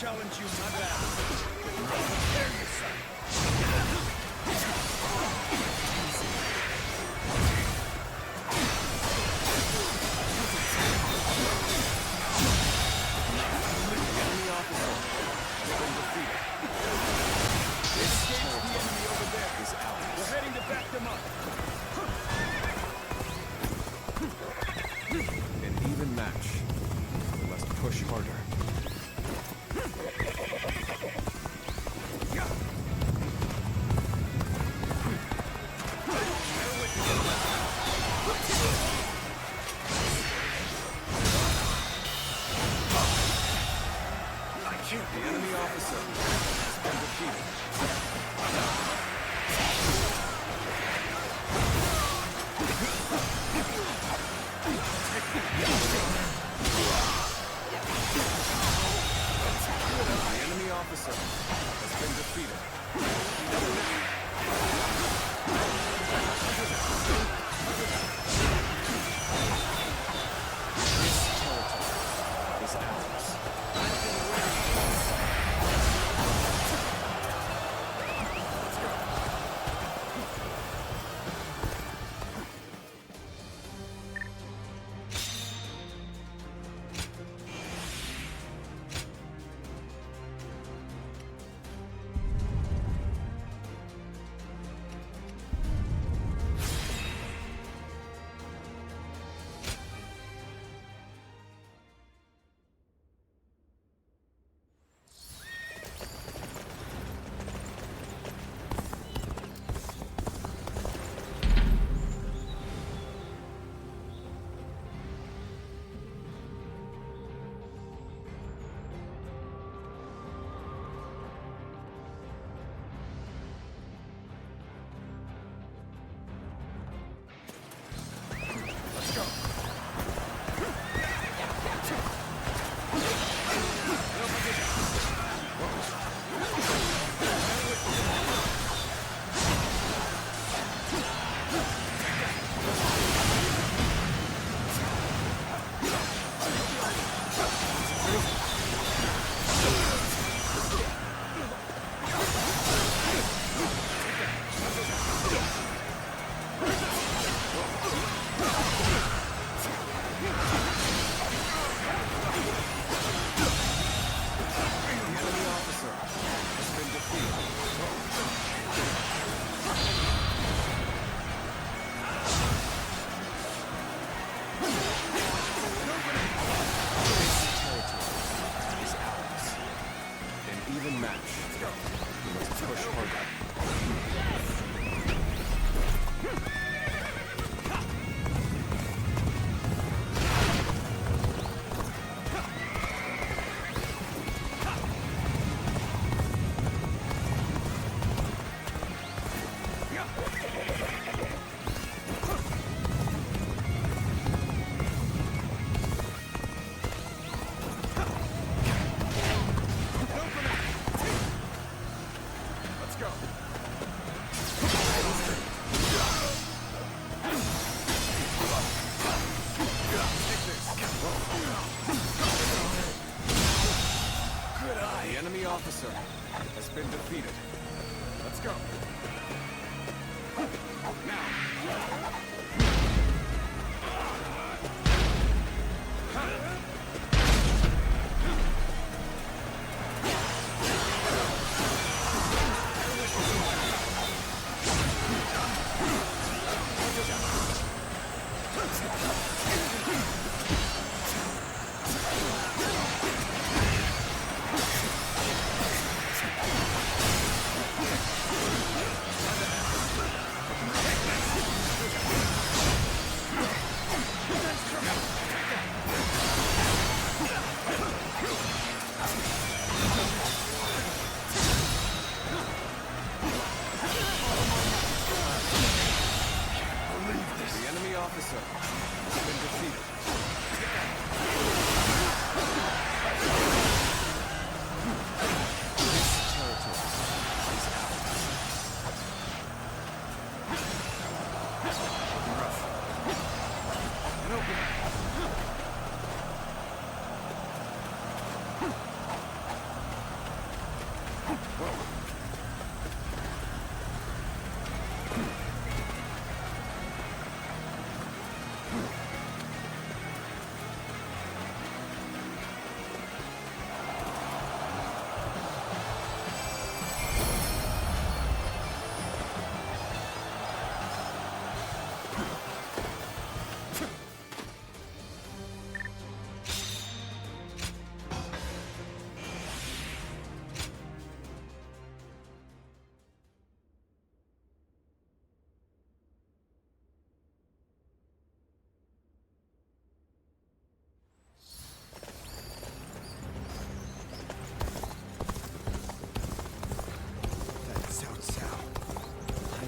challenge you, my bad. Prepare yourself.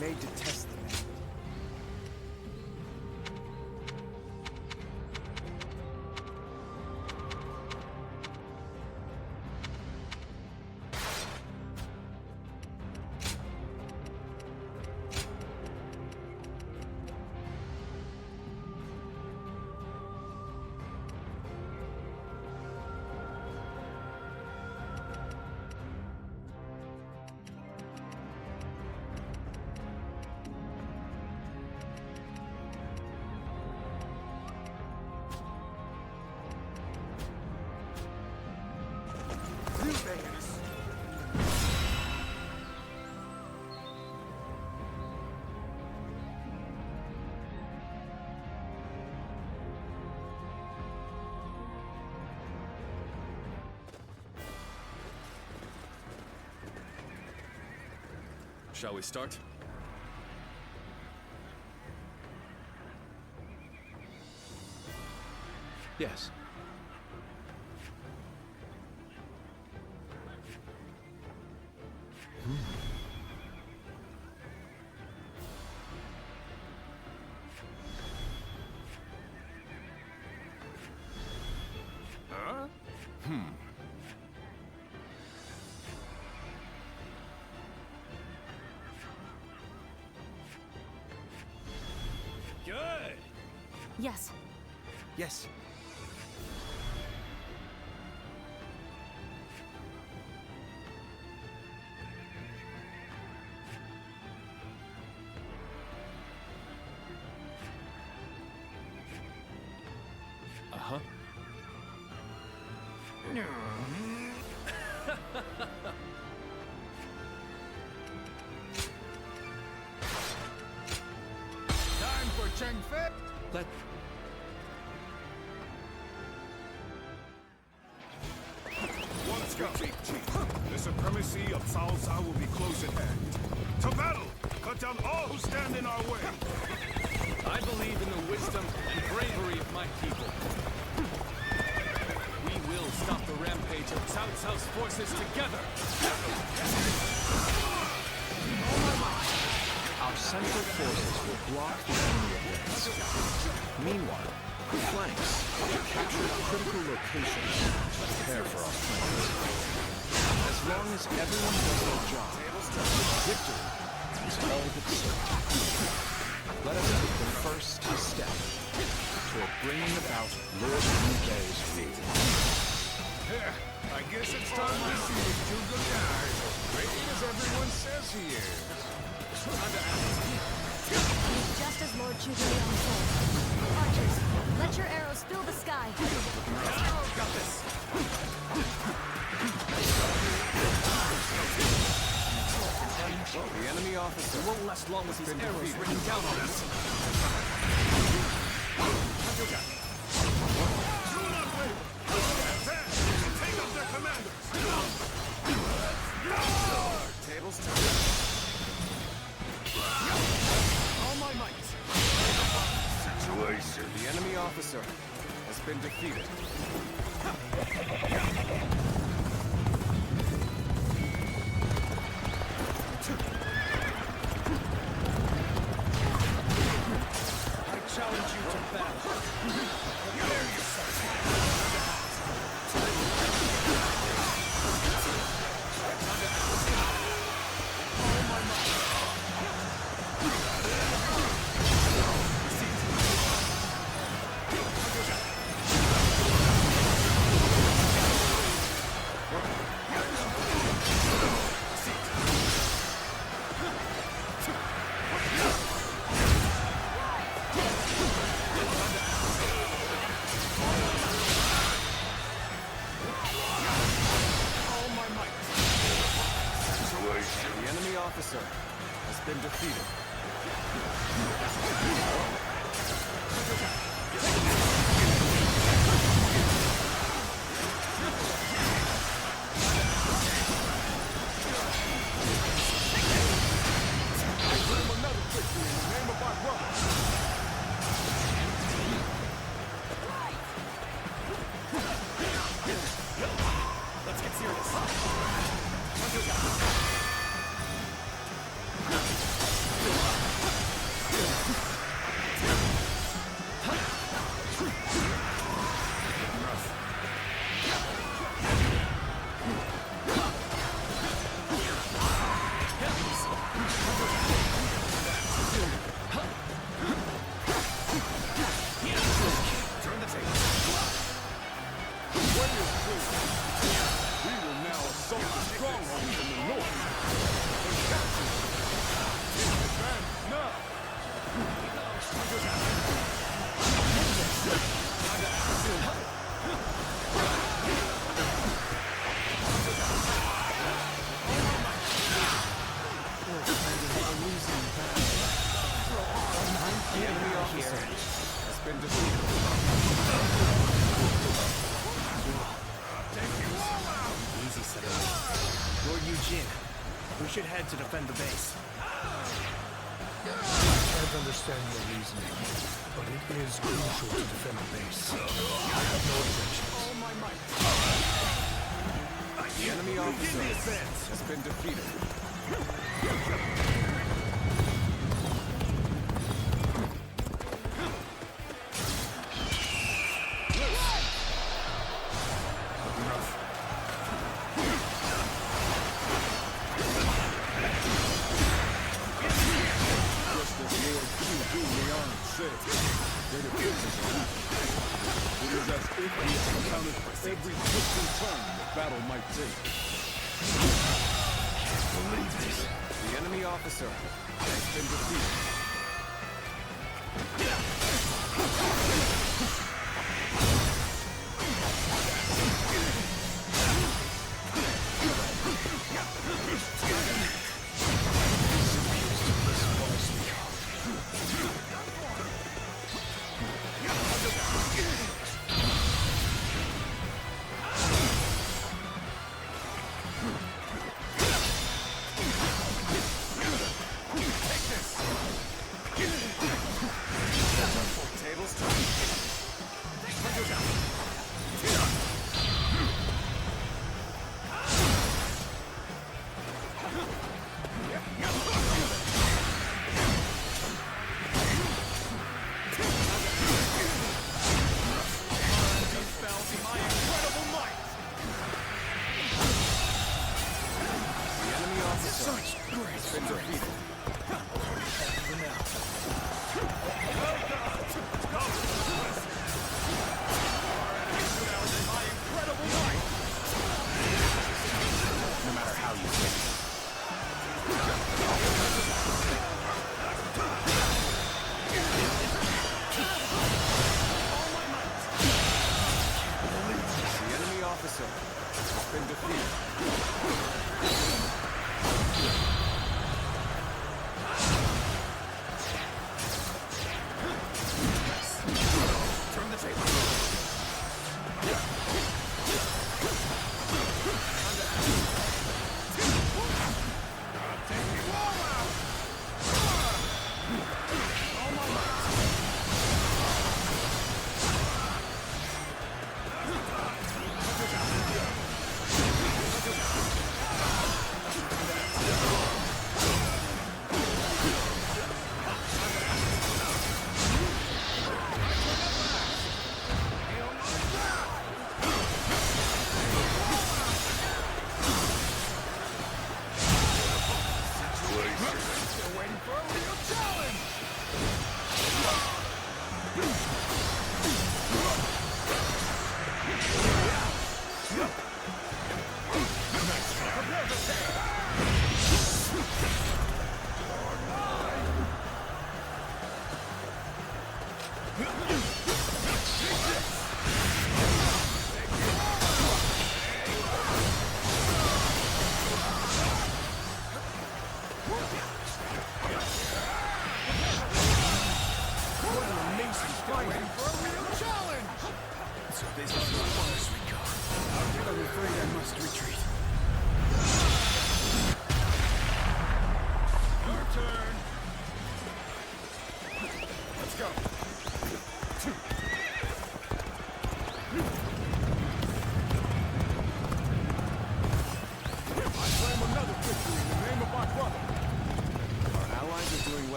Made to test the man. Shall we start? Yes. Huh? Good! Yes. Yes. Uh-huh. Time for kämpfe. Let Let's go. The supremacy of Cao will be close at hand. To battle! Cut down all who stand in our way! I believe in the wisdom and bravery of my people. We will stop the rampage of Cao Cao's forces together! Our central forces will block the enemy advance. Meanwhile, the flanks will capture critical locations to prepare for our plans. As long as everyone does their job, victory is all but certain. Let us take the first step toward bringing about Lord Liu's rule. I guess it's time to see if Zhuge Liang is as brave as everyone says he is. He's just as Lord Zhuge Liang said. Archers, let your arrows fill the sky. Got this! The enemy officer won't last long with his arrows raining down on us. Do not wait! Advance! Take up their commanders! Tables turn. All my might. Situation. The enemy officer has been defeated. I challenge you to battle. Prepare yourself! officer has been defeated. Let's get serious. Turn the table. We will now assault the strongholds in the north. Advance now! The enemy officer has been defeated. Easy, Saddam. Lord Eugene, we should head to defend the base. I can't understand your reasoning, but it is crucial to defend the base. I have no objections. The enemy officer has been defeated. Every twist and turn the battle might take. The enemy officer has been defeated.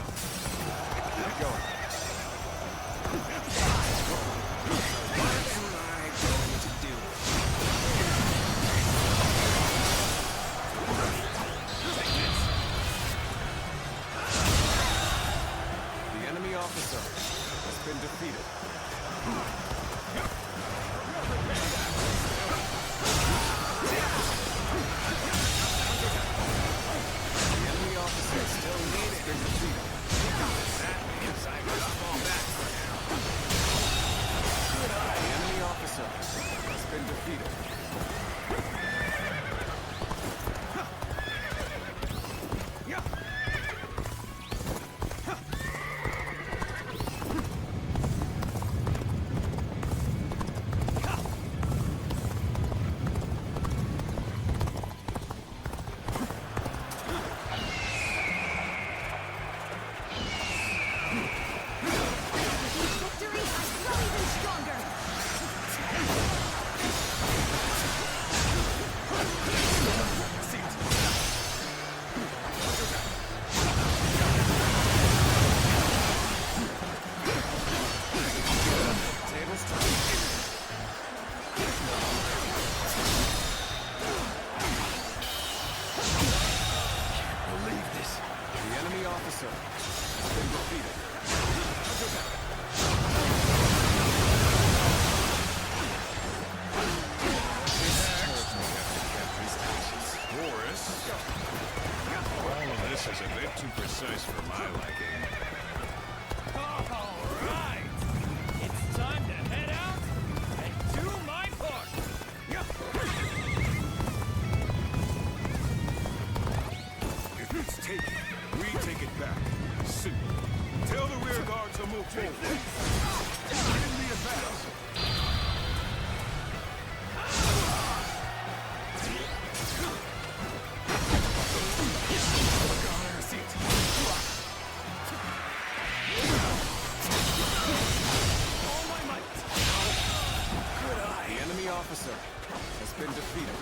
Keep going. The enemy officer has been defeated. The enemy officer still has been defeated. That means I must fall back for now. The enemy officer has been defeated. Victory, I grow even stronger! Tables turn. Believe this. The enemy officer has been defeated. Boris? All of this is a bit too precise for my liking. All right! It's time to head out and do my part! If it's taken, we take it back. Simple. Tell the rear guard to move forward. In the advance. The enemy officer has been defeated.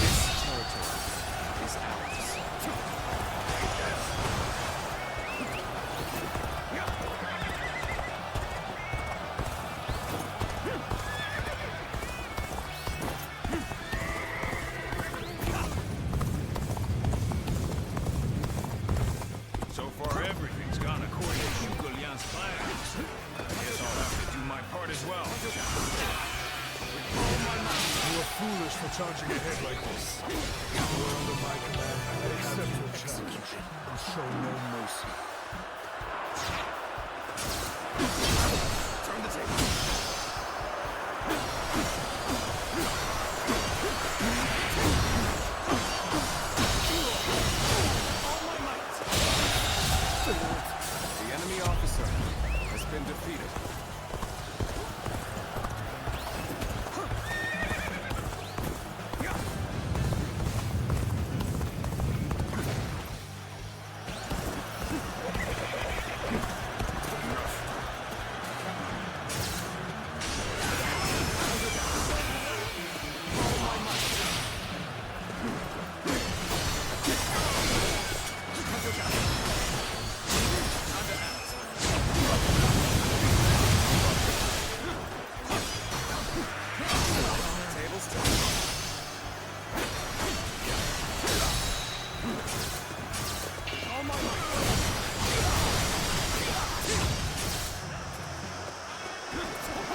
This territory is ours. So far, everything's gone according to Zhuge plans. I guess I'll have to do my part as well. You are foolish for charging ahead like this. You are under my command. Accept your challenge and show no mercy. Turn the table. The enemy officer has been defeated.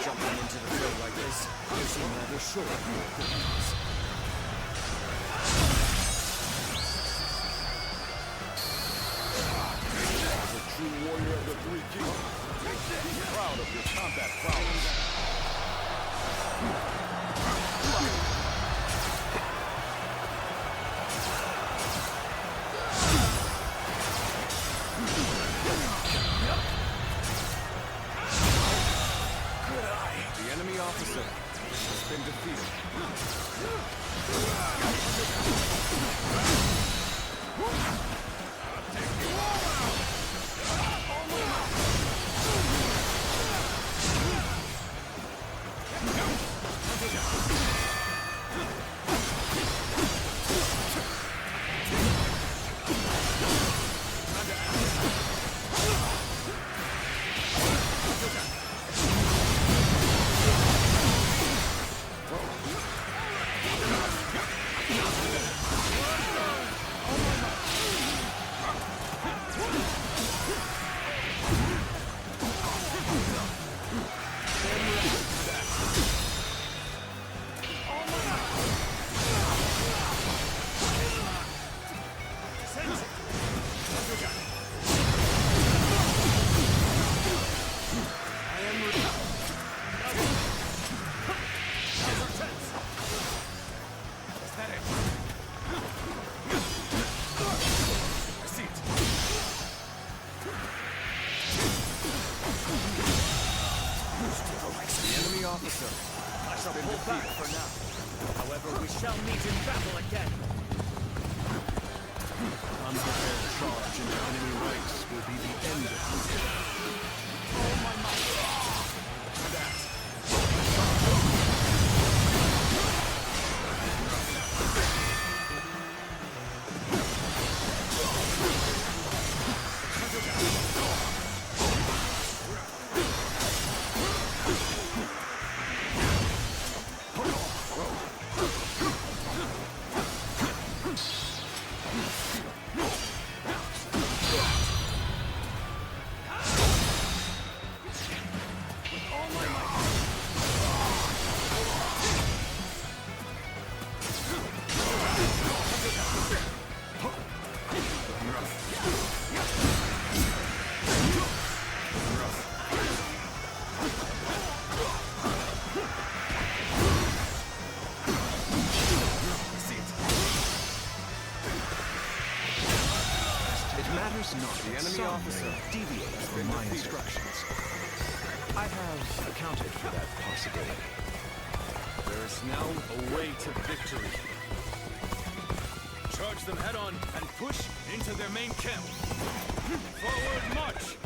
Jumping into the field like this gives him rather short abilities. As a true warrior of the Three Kingdoms, be proud of your combat prowess. The enemy officer has been defeated. The enemy officer. I shall pull back for now. However, we shall meet in battle again. Unprepared charge into enemy ranks will be the end of you. All my might. The enemy officer deviates from my instructions. I have accounted for that possibility. There is now a way to victory. Charge them head on and push into their main camp. Forward march!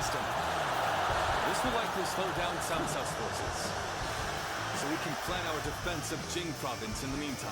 wisdom. This will likely slow down Cao Cao's forces, so we can plan our defense of Jing province in the meantime.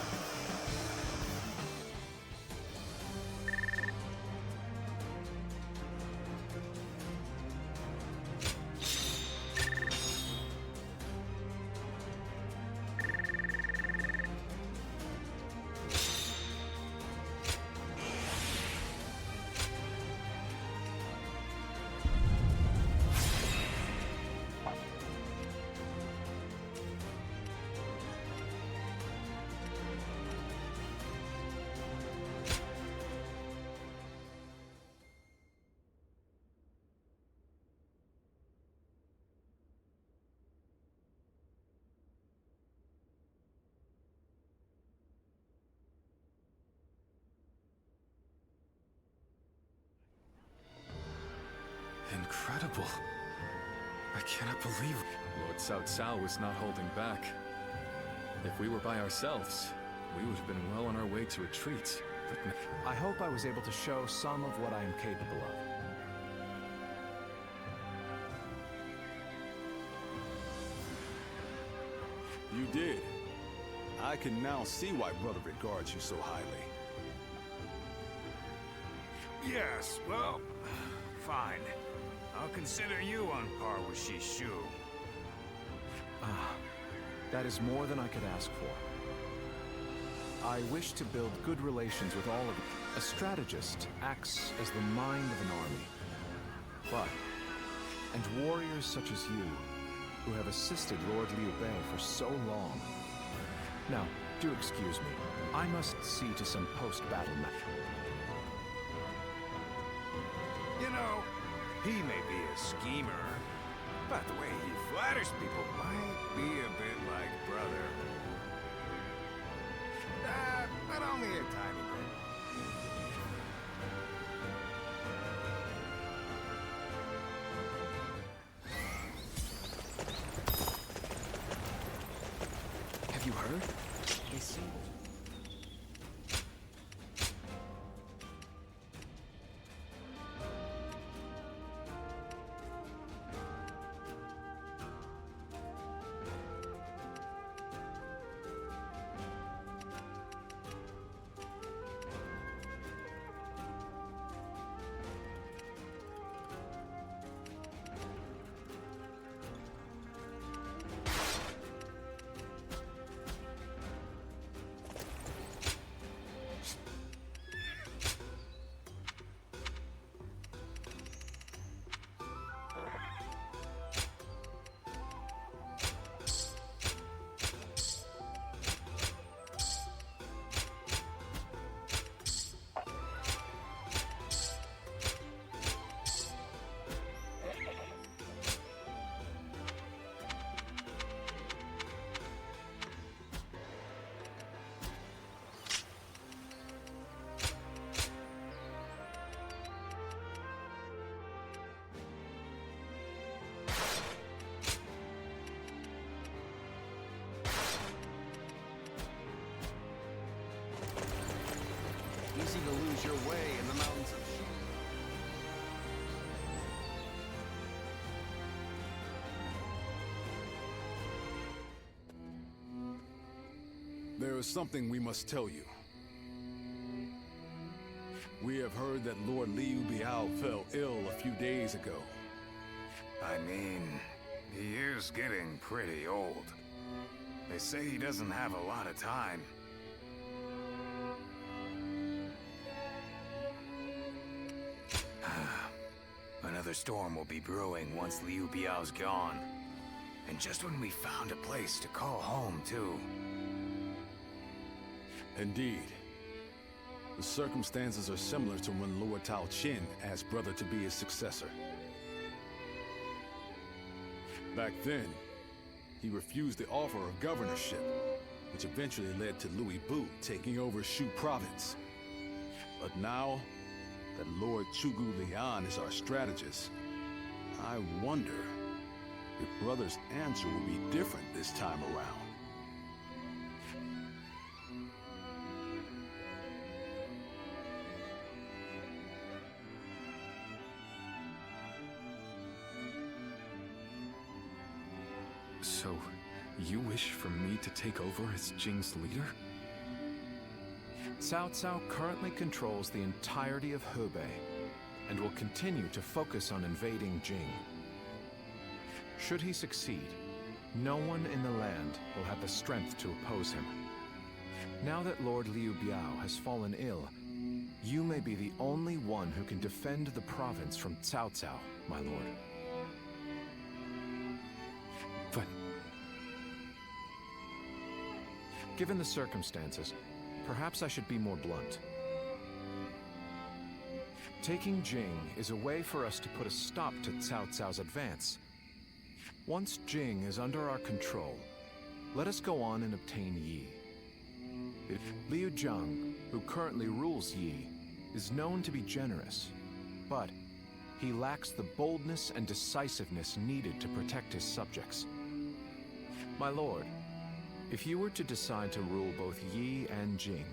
Incredible. I cannot believe... Lord Cao Cao was not holding back. If we were by ourselves, we would have been well on our way to retreat. But I hope I was able to show some of what I am capable of. You did. I can now see why Brother regards you so highly. Yes, well, fine. I'll consider you on par with Shishu. That is more than I could ask for. I wish to build good relations with all of you. A strategist acts as the mind of an army. And warriors such as you, who have assisted Lord Liu Bei for so long. Now, do excuse me. I must see to some post-battle matter. You know, he may be a schemer, but the way he flatters people might be a bit like brother. But only a tiny bit. Have you heard? They seem... Easy to lose your way in the mountains of There is something we must tell you. We have heard that Lord Liu Biao fell ill a few days ago. I mean, he is getting pretty old. They say he doesn't have a lot of time. Another storm will be brewing once Liu Biao's gone. And just when we found a place to call home, too. Indeed. The circumstances are similar to when Lord Tao Qin asked Brother to be his successor. Back then, he refused the offer of governorship, which eventually led to Louis Bu taking over Shu province. But now that Lord Chugu Lian is our strategist, I wonder if Brother's answer will be different this time around. So, you wish for me to take over as Jing's leader? Cao Cao currently controls the entirety of Hebei and will continue to focus on invading Jing. Should he succeed, no one in the land will have the strength to oppose him. Now that Lord Liu Biao has fallen ill, you may be the only one who can defend the province from Cao Cao, my lord. But... Given the circumstances, perhaps I should be more blunt. Taking Jing is a way for us to put a stop to Cao Cao's advance. Once Jing is under our control, let us go on and obtain Yi. Liu Zhang, who currently rules Yi, is known to be generous, but he lacks the boldness and decisiveness needed to protect his subjects. My lord, if you were to decide to rule both Yi and Jing,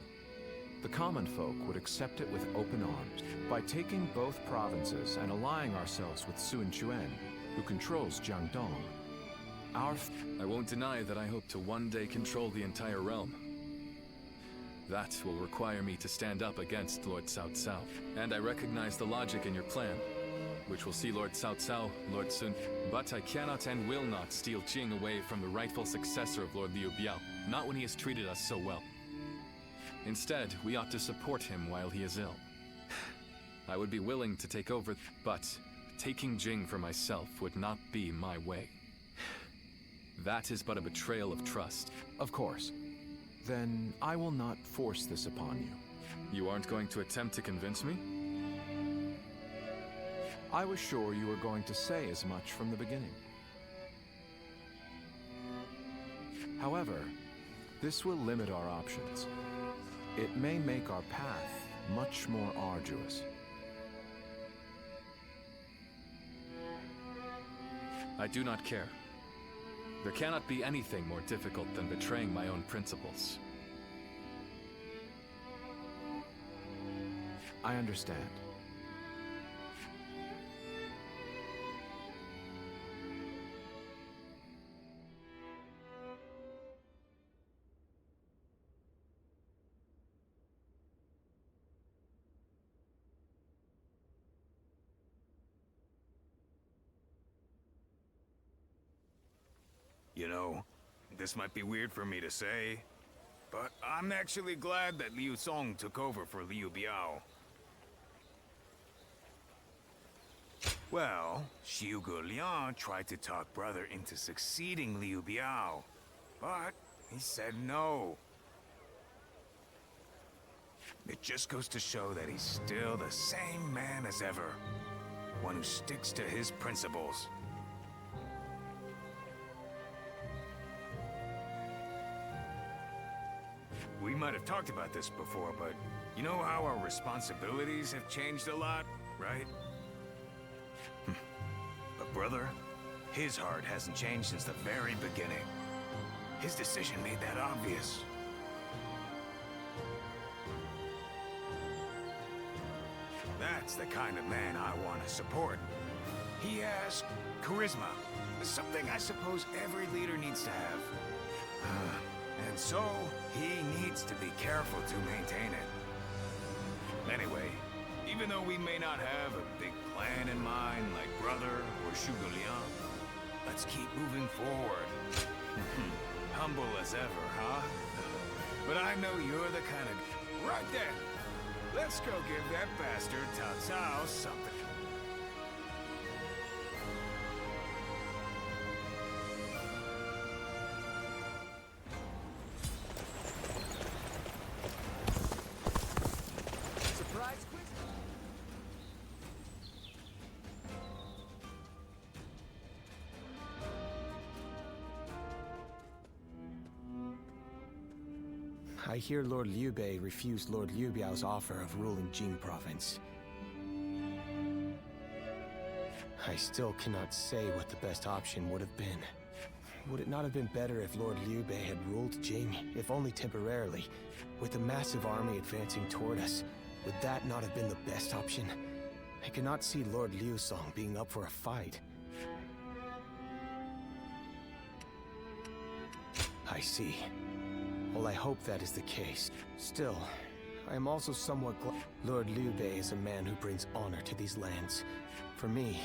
the common folk would accept it with open arms. By taking both provinces and allying ourselves with Sun Quan, who controls Jiangdong, I won't deny that I hope to one day control the entire realm. That will require me to stand up against Lord Cao Cao. And I recognize the logic in your plan, which will see Lord Cao Cao, Lord Sun. But I cannot and will not steal Jing away from the rightful successor of Lord Liu Biao, not when he has treated us so well. Instead, we ought to support him while he is ill. I would be willing to take over, but taking Jing for myself would not be my way. That is but a betrayal of trust. Of course. Then I will not force this upon you. You aren't going to attempt to convince me? I was sure you were going to say as much from the beginning. However, this will limit our options. It may make our path much more arduous. I do not care. There cannot be anything more difficult than betraying my own principles. I understand. You know, this might be weird for me to say, but I'm actually glad that Liu Song took over for Liu Biao. Well, Xiu Liang tried to talk brother into succeeding Liu Biao, but he said no. It just goes to show that he's still the same man as ever, one who sticks to his principles. We might have talked about this before, but you know how our responsibilities have changed a lot, right? But brother, his heart hasn't changed since the very beginning. His decision made that obvious. That's the kind of man I want to support. He has charisma, something I suppose every leader needs to have. And so, he needs to be careful to maintain it. Anyway, even though we may not have a big plan in mind like brother or Xiu Liang, let's keep moving forward. Humble as ever, huh? But I know you're the kind of... Right then! Let's go give that bastard Cao Cao something. I hear Lord Liu Bei refused Lord Liu Biao's offer of ruling Jing province. I still cannot say what the best option would have been. Would it not have been better if Lord Liu Bei had ruled Jing, if only temporarily, with a massive army advancing toward us? Would that not have been the best option? I cannot see Lord Liu Song being up for a fight. I see. Well, I hope that is the case. Still, I am also somewhat glad. Lord Liu Bei is a man who brings honor to these lands. For me,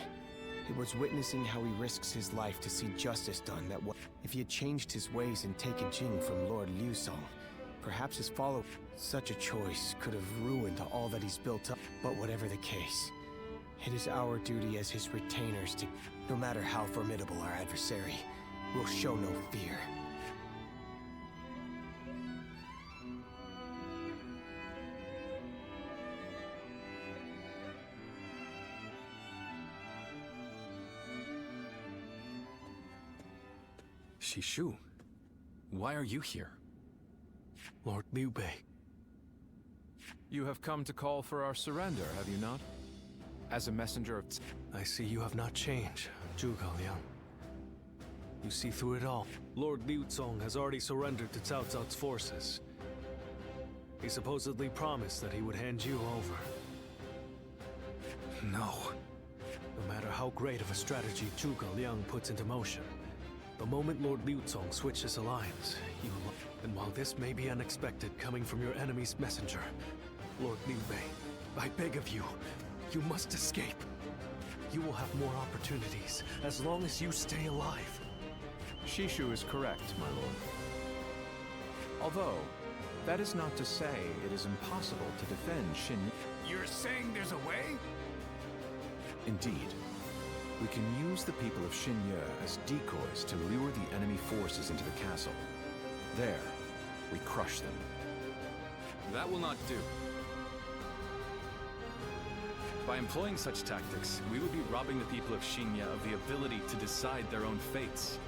it was witnessing how he risks his life to see justice done that if he had changed his ways and taken Jing from Lord Liu Song, perhaps his follow. Such a choice could have ruined all that he's built up. But whatever the case, it is our duty as his retainers to, no matter how formidable our adversary, we'll show no fear. Shishu, why are you here? Lord Liu Bei. You have come to call for our surrender, have you not? As a messenger of... I see you have not changed, Zhuge Liang. You see through it all. Lord Liu Zong has already surrendered to Cao Cao's forces. He supposedly promised that he would hand you over. No. No matter how great of a strategy Zhuge Liang puts into motion, the moment Lord Liu Zong switches alliance, you... And while this may be unexpected coming from your enemy's messenger, Lord Liu Bei, I beg of you, you must escape. You will have more opportunities as long as you stay alive. Shishu is correct, my lord. Although, that is not to say it is impossible to defend Xin... You're saying there's a way? Indeed. We can use the people of Xinye as decoys to lure the enemy forces into the castle. There, we crush them. That will not do. By employing such tactics, we would be robbing the people of Xinye of the ability to decide their own fates.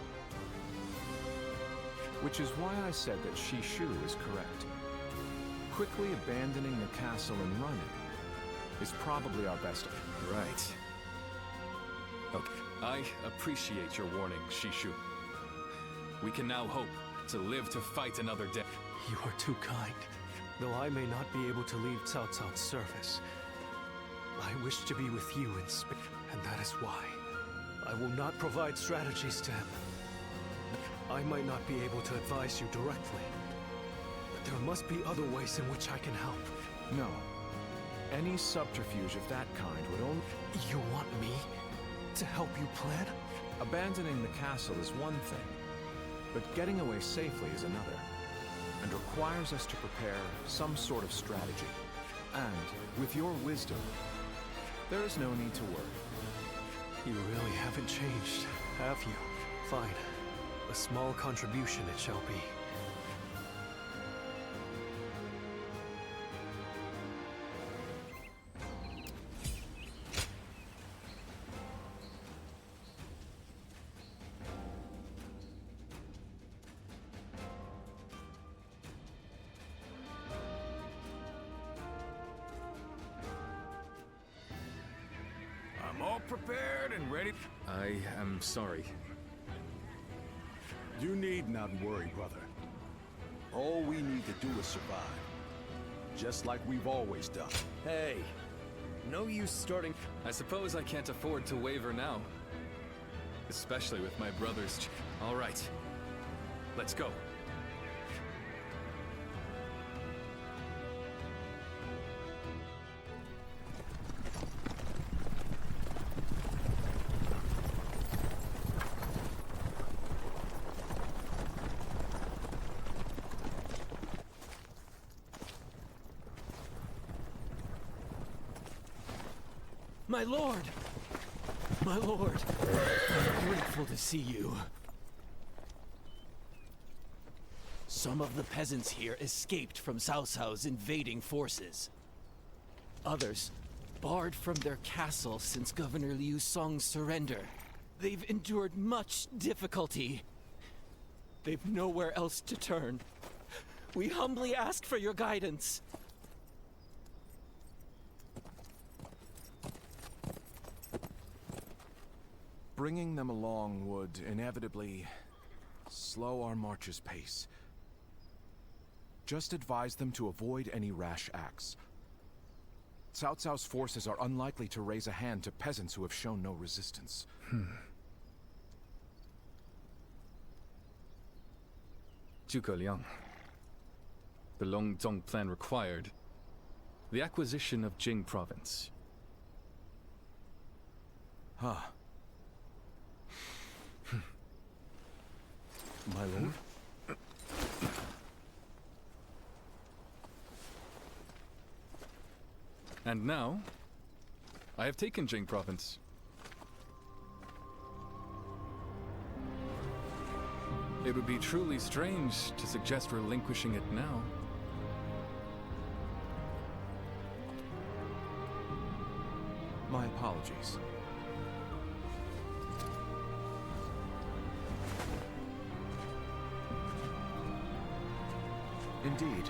Which is why I said that Shishu is correct. Quickly abandoning the castle and running is probably our best... Right. Okay. I appreciate your warning, Shishu. We can now hope to live to fight another day. You are too kind. Though I may not be able to leave Cao Cao's service, I wish to be with you in spirit, and that is why I will not provide strategies to him. I might not be able to advise you directly, but there must be other ways in which I can help. No. Any subterfuge of that kind would only... You want me to help you plan? Abandoning the castle is one thing, but getting away safely is another, and requires us to prepare some sort of strategy. And, with your wisdom, there is no need to worry. You really haven't changed, have you? Fine. A small contribution it shall be. I'm all prepared and ready. I am sorry. You need not worry, brother. All we need to do is survive. Just like we've always done. Hey, no use starting... I suppose I can't afford to waver now. Especially with my brother's... All right. Let's go. My lord! My lord! I'm grateful to see you. Some of the peasants here escaped from Cao Cao's invading forces. Others barred from their castle since Governor Liu Song's surrender. They've endured much difficulty. They've nowhere else to turn. We humbly ask for your guidance. Bringing them along would inevitably slow our march's pace. Just advise them to avoid any rash acts. Cao Cao's forces are unlikely to raise a hand to peasants who have shown no resistance. Zhuge Liang. The Longzong plan required the acquisition of Jing province. Huh. My lord? And now, I have taken Jing province. It would be truly strange to suggest relinquishing it now. My apologies. Indeed,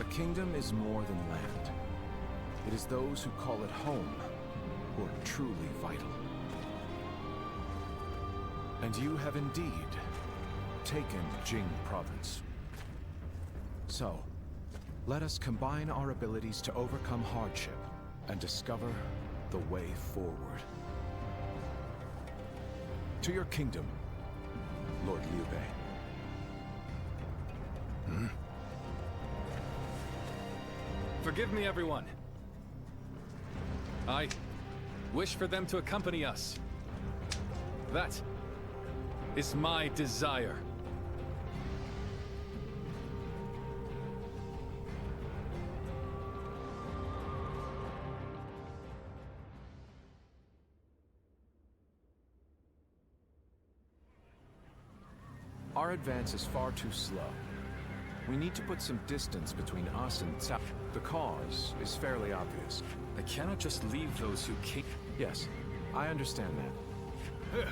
a kingdom is more than land. It is those who call it home who are truly vital. And you have indeed taken Jing province. So, let us combine our abilities to overcome hardship and discover the way forward. To your kingdom, Lord Liu Bei. Forgive me, everyone. I wish for them to accompany us. That is my desire. Our advance is far too slow. We need to put some distance between us and Cao. The cause is fairly obvious. I cannot just leave those who came. Yes, I understand that.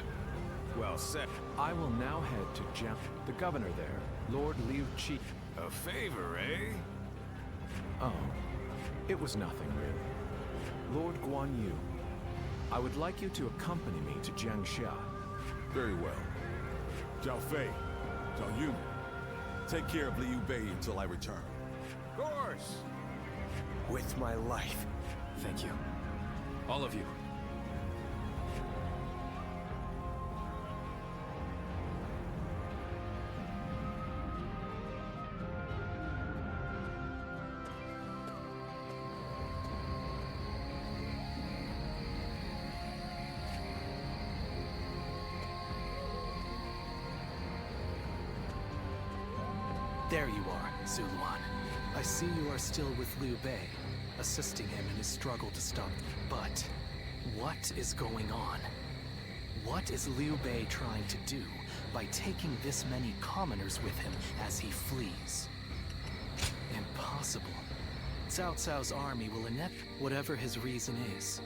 Well said. I will now head to Jiang. The governor there, Lord Liu Qi. A favor, eh? Oh, it was nothing really. Lord Guan Yu, I would like you to accompany me to Jiangxia. Very well. Zhao Fei, Zhao Yun, take care of Liu Bei until I return. Of course. With my life. Thank you. All of you. There you are, Zuluan. I see you are still with Liu Bei, assisting him in his struggle to stop. But what is going on? What is Liu Bei trying to do by taking this many commoners with him as he flees? Impossible. Cao Cao's army will whatever his reason is.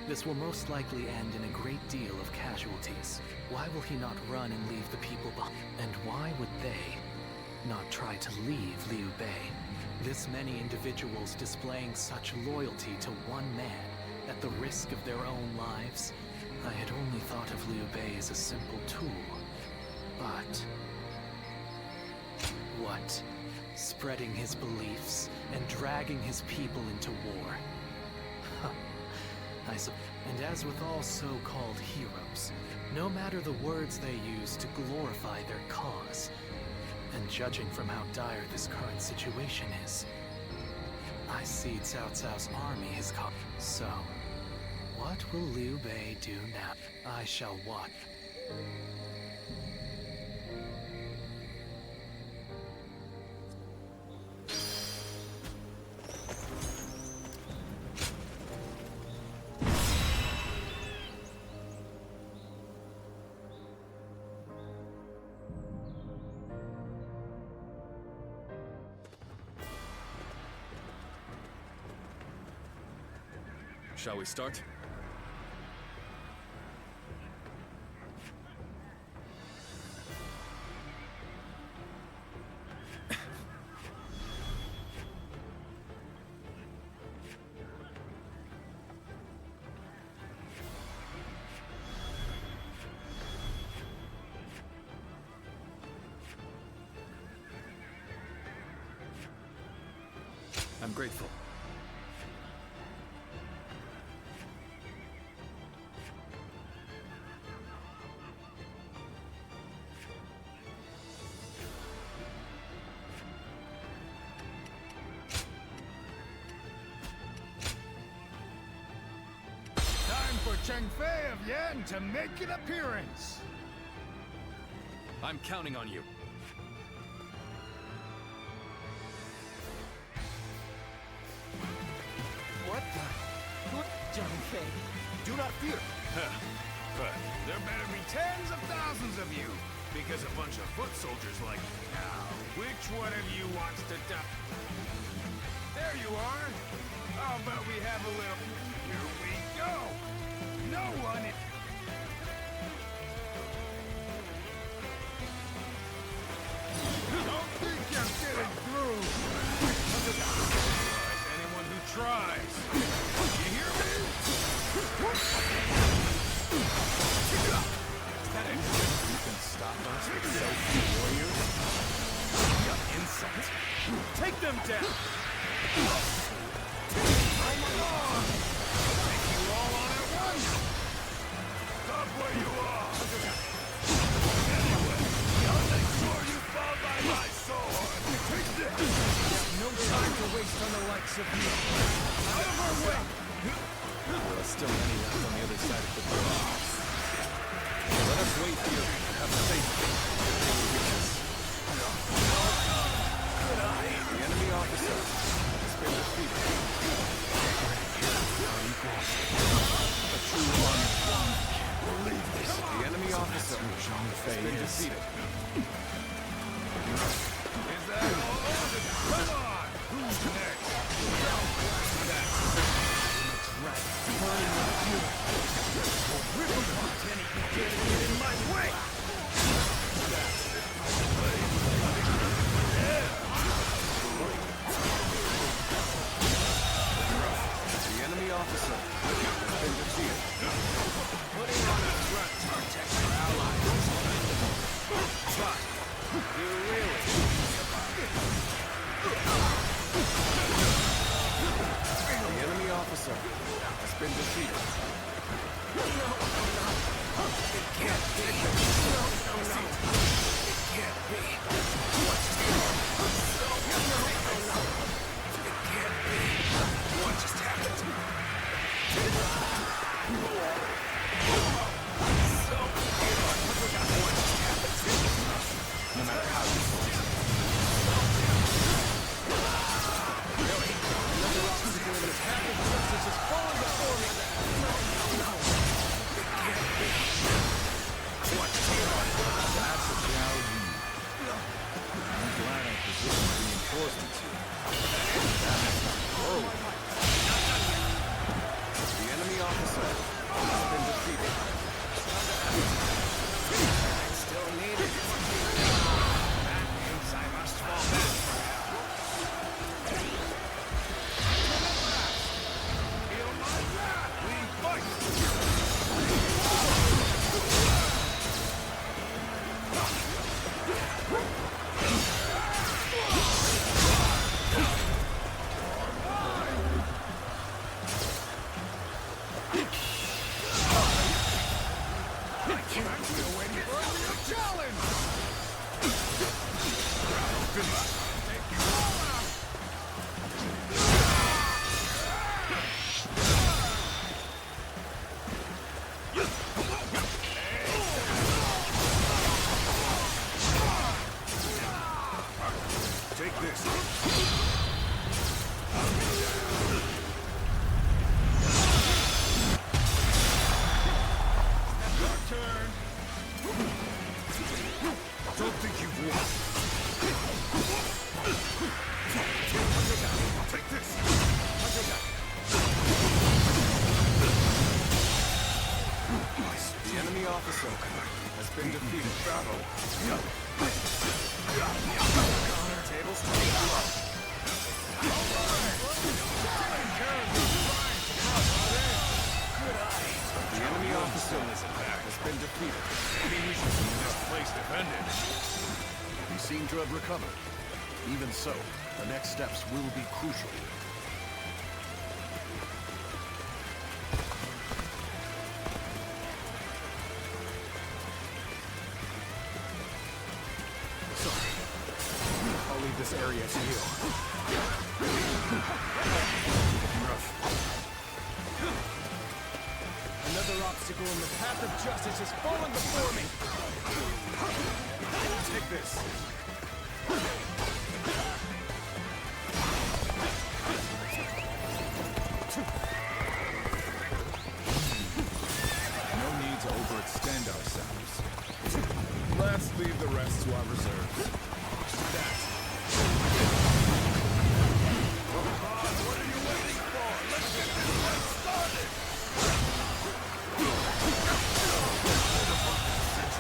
This will most likely end in a great deal of casualties. Why will he not run and leave the people behind? And why would they not try to leave Liu Bei? This many individuals displaying such loyalty to one man at the risk of their own lives. I had only thought of Liu Bei as a simple tool. But what? Spreading his beliefs and dragging his people into war. And as with all so-called heroes, no matter the words they use to glorify their cause, and judging from how dire this current situation is, I see Cao Cao's army has come. So, what will Liu Bei do now? I shall watch. Shall we start? I'm grateful. Changfei of Yan to make an appearance. I'm counting on you. What the? Changfei. Do not fear. But there better be tens of thousands of you, because a bunch of foot soldiers like you. Now, which one of you wants to die? There you are. How about we have a little... Here we go. No one... Don't think you're getting through. Anyone who tries. You hear me? Is that it? You can stop us with so few warriors? You insult. Take them down. Take you all on at once. Stop where you are. Anyway, I'll make sure you fall by my sword. Take this. No time to waste on the likes of you. Out of our way. There are still many left on the other side of the bridge. Let us wait here and have faith. The enemy officer has been defeated. A true one. Believe this. The enemy officer has been defeated. Is that all? Come on. Who's next? In my way! The enemy officer has been defeated. Putting on a front to protect your allies. But, you really The enemy officer has been defeated. It can't be. No. It can't be. What just happened? It can't be. What just happened? No matter how you fight. Really? Nothing else to do in this happy justice is falling before me. No. It can't be. What just happened? That's a Jiao Yu. I'm glad I positioned reinforcements here. Whoa. The enemy officer has been defeated. Still needed. That means I must fall back. Feel my wrath. We fight. I'm still waiting for a new challenge! Take you all out! Take this. Your turn. Don't think you've won. Take this. The enemy officer has been defeated. Battle. Tables The enemy officer has been defeated. Maybe we should keep this place defended. We seem to have recovered. Even so, the next steps will be crucial. Sorry. I'll leave this area to you. Rough. Another obstacle in the path of justice has fallen before me! Take this. No need to overextend ourselves. Let's leave the rest to our reserves. That. What are you waiting for? Let's get this fight started!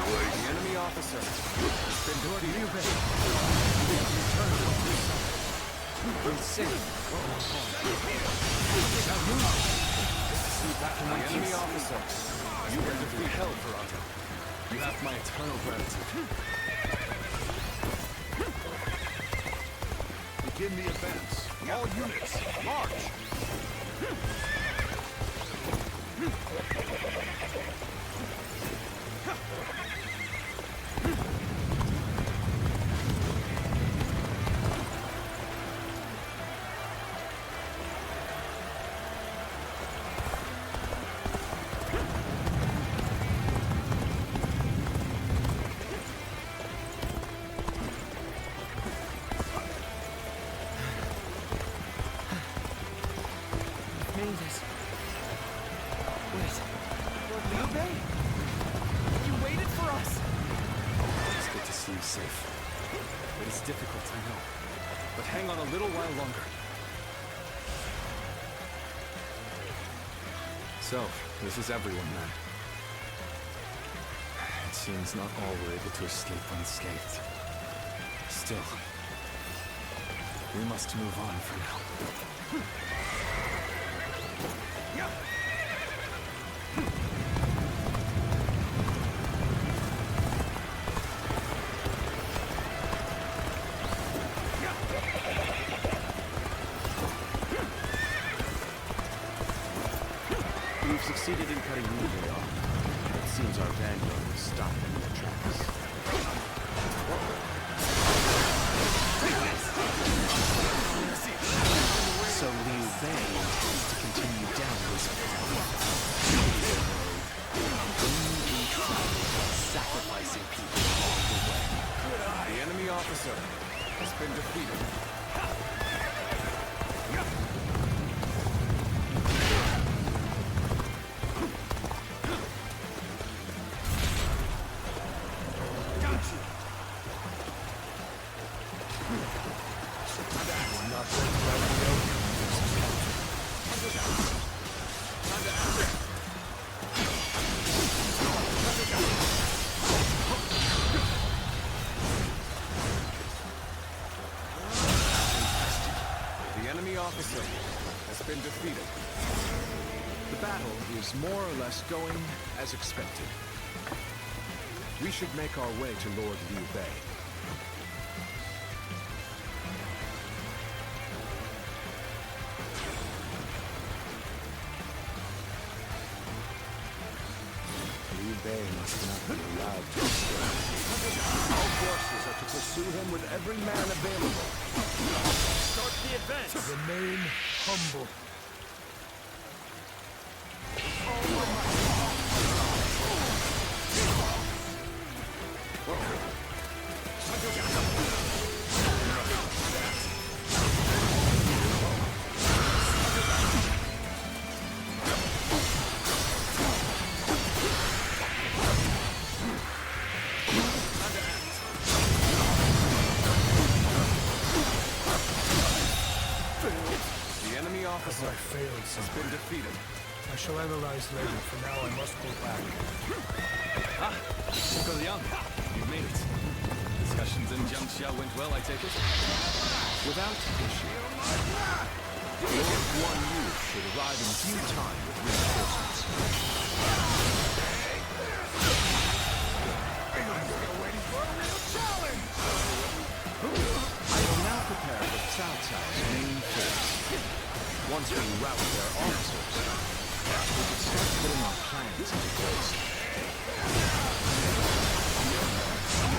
The enemy officer has been Lord Liu-bei, the enemy officer. You will defeat hell, Verata. You have my eternal gratitude. Begin the advance. All units, march! Difficult, I know. But hang on a little while longer. So, this is everyone then. It seems not all were able to escape unscathed. Still, we must move on for now. We've succeeded in cutting Liu-bei off. It seems our vanguard was stopped in their tracks. So Liu-bei intends to continue down this path. Only travel while sacrificing people along the way. The enemy officer has been defeated. Officer has been defeated. The battle is more or less going as expected. We should make our way to Lord Liu-bei. Liu-bei must not be allowed to escape. All forces are to pursue him with every man available. Start the advance! Remain humble. Officer has been defeated. I shall analyze later. For now, I must go back. Ah, Zhuge Liang, you've made it. Discussions in Jiangxia went well, I take it? Without issue. Lord Guan Yu should arrive in due time with reinforcements. We're waiting for a real challenge! I will now prepare for Cao Cao's main force. Once we rout their officers, we can start putting our plans into place.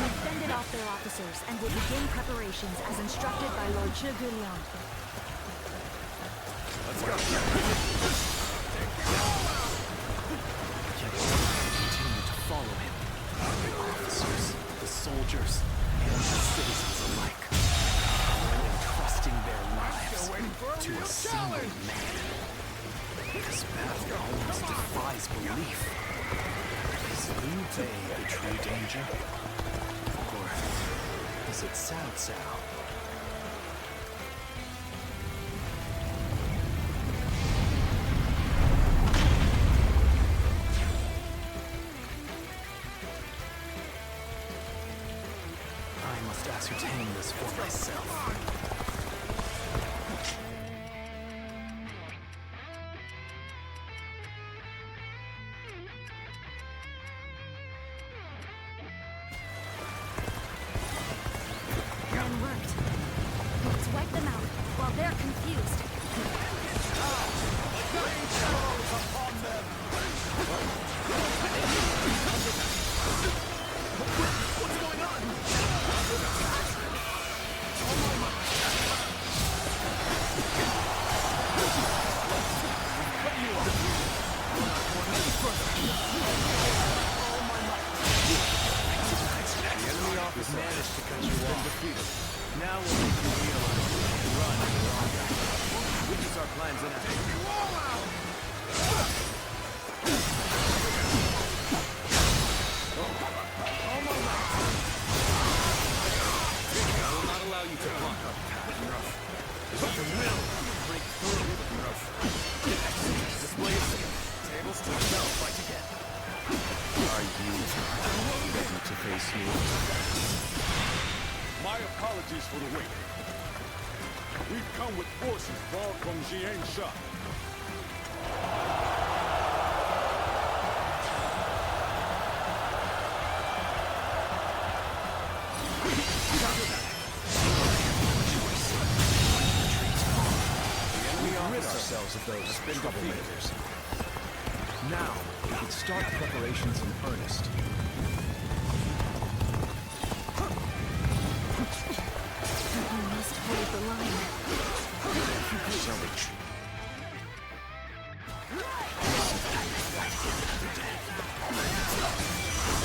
We fended off their officers and will begin preparations as instructed by Lord Zhuge Liang. Let's go. relief. Is Liu Bei the true danger? Or is it Cao Cao? I must ascertain this for myself. My apologies for the wait. We've come with forces brought from Jiansha. We rid ourselves of those troublemakers. Now, we can start preparations in earnest. We must hold the line. Shall retreat.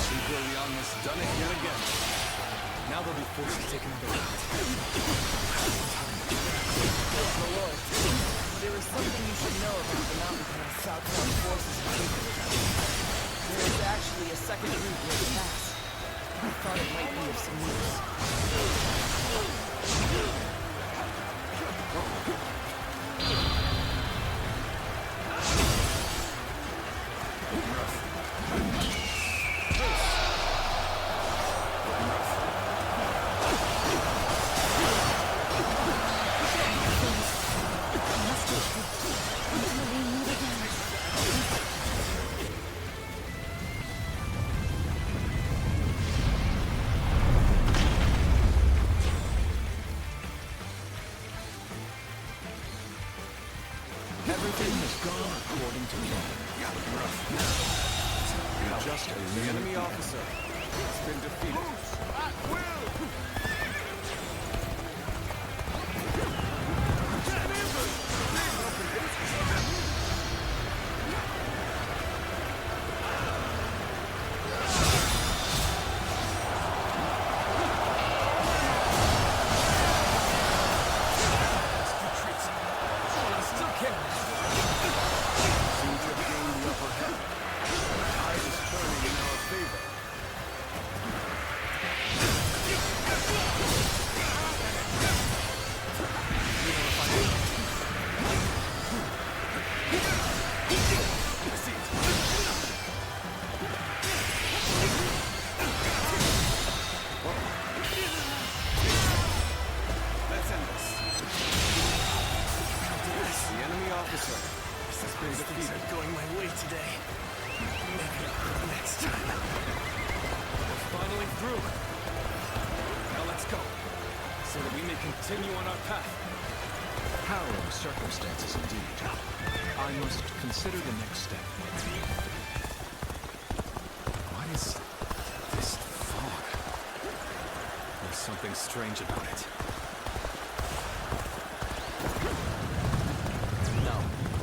Zhuge Liang has done it yet again. Now they'll be forced to take another route. My lord, there is something you should know about the mountain pass southbound forces are taking. There is actually a second route near the pass. I thought it might be of some use. Everything has gone according to plan. Just The enemy officer has been defeated. Continue on our path. harrowing circumstances indeed. I must consider the next step. What is this fog? There's something strange about it. No,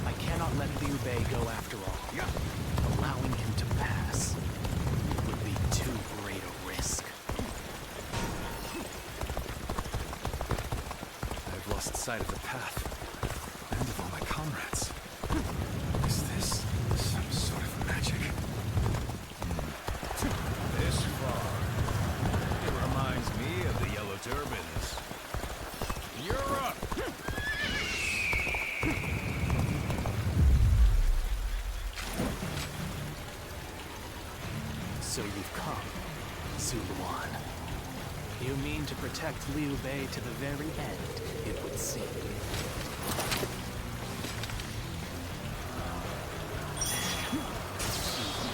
I cannot let Liu Bei go after all. Allowing him to pass would be too great a risk. I've lost sight of the path, and of all my comrades. Is this some sort of magic? So you've come, Zuluan. You mean to protect Liu Bei to the very end, it would seem.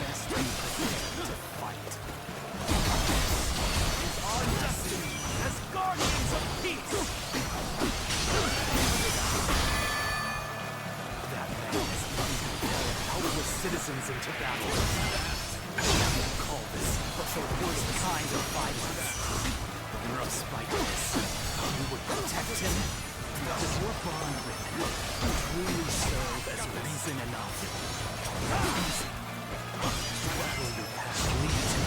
Best be prepared to fight. It's our destiny as guardians of peace! That man is compelled helpless citizens into battle. I won't call this the worst kind of violence. Despite this, you would protect him? Does your bond with him truly serve as reason enough? Reason? What will your path lead to?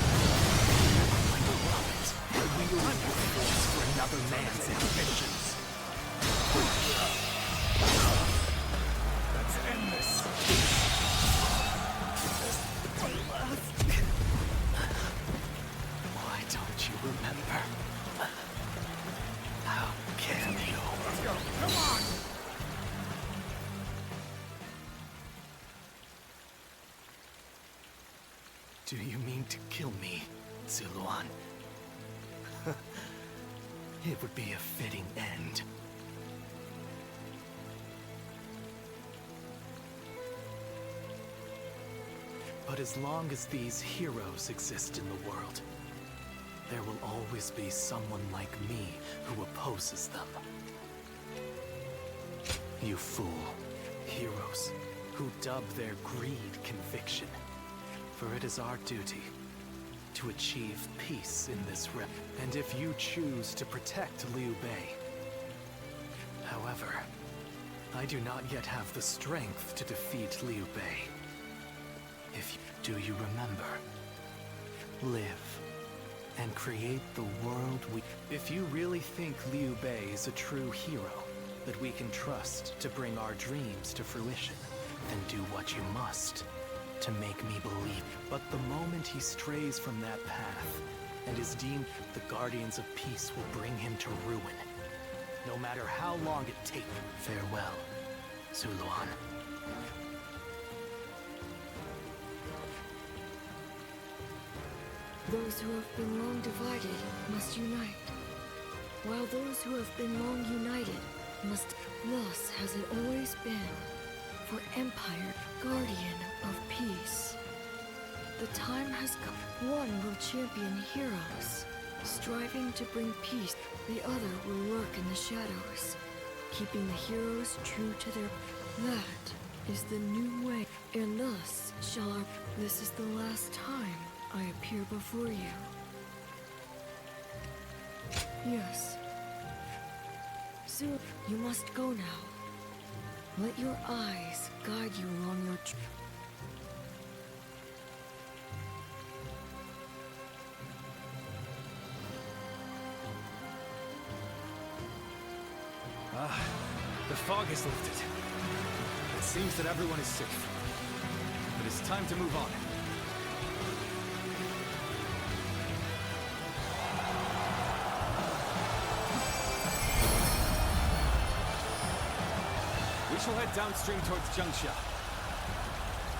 Like a puppet, wielding your force for another man's ambitions. Let's end this. Why don't you remember? How can you? Let's go. Come on! Do you mean to kill me, Zuluan? It would be a fitting end. But as long as these heroes exist in the world, there will always be someone like me who opposes them. You fool. Heroes who dub their greed conviction. For it is our duty to achieve peace in this realm. And if you choose to protect Liu Bei... However, I do not yet have the strength to defeat Liu Bei. Do you remember? Live and create the world we... If you really think Liu Bei is a true hero that we can trust to bring our dreams to fruition, then do what you must to make me believe. But the moment he strays from that path and is deemed, the Guardians of Peace will bring him to ruin, no matter how long it takes. Farewell, Zuluan. Those who have been long divided must unite, while those who have been long united must... Thus has it always been, for Empire, Guardian of Peace. The time has come. One will champion heroes, striving to bring peace. The other will lurk in the shadows, keeping the heroes true to their... That is the new way, and thus shall our... This is the last time I appear before you. Yes. So, you must go now. Let your eyes guide you along your The fog is lifted. It seems that everyone is safe. It is time to move on. We shall head downstream towards Jiangxia.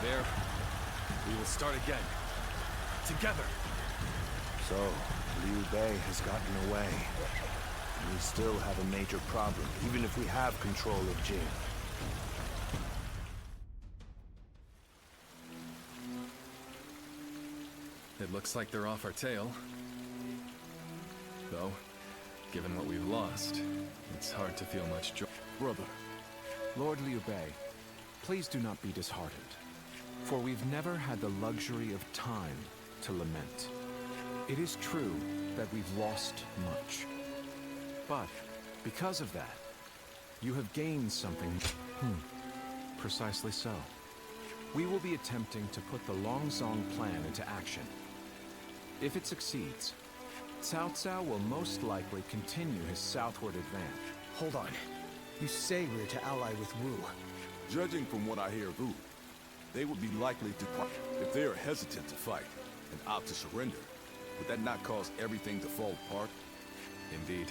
There, we will start again. Together. So, Liu Bei has gotten away. We still have a major problem, even if we have control of Jing. It looks like they're off our tail. Though, given what we've lost, it's hard to feel much joy. Brother, Lord Liu Bei, please do not be disheartened, for we've never had the luxury of time to lament. It is true that we've lost much. But, because of that, you have gained something. Precisely so. We will be attempting to put the Longzong plan into action. If it succeeds, Cao Cao will most likely continue his southward advance. Hold on. You say we're to ally with Wu. Judging from what I hear of Wu, they would be likely to... If they are hesitant to fight and opt to surrender, would that not cause everything to fall apart? Indeed.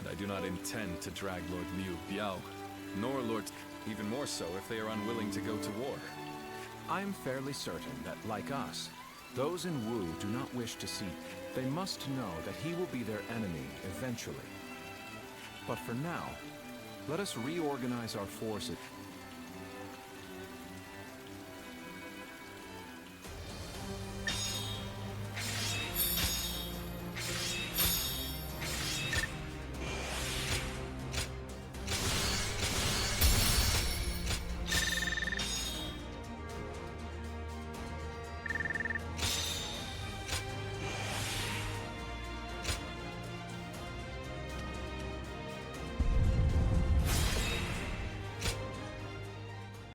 And I do not intend to drag Lord Liu Biao, nor Lord... Even more so if they are unwilling to go to war. I'm fairly certain that, like us, Those in Wu do not wish to see. They must know that he will be their enemy eventually. But for now, let us reorganize our forces.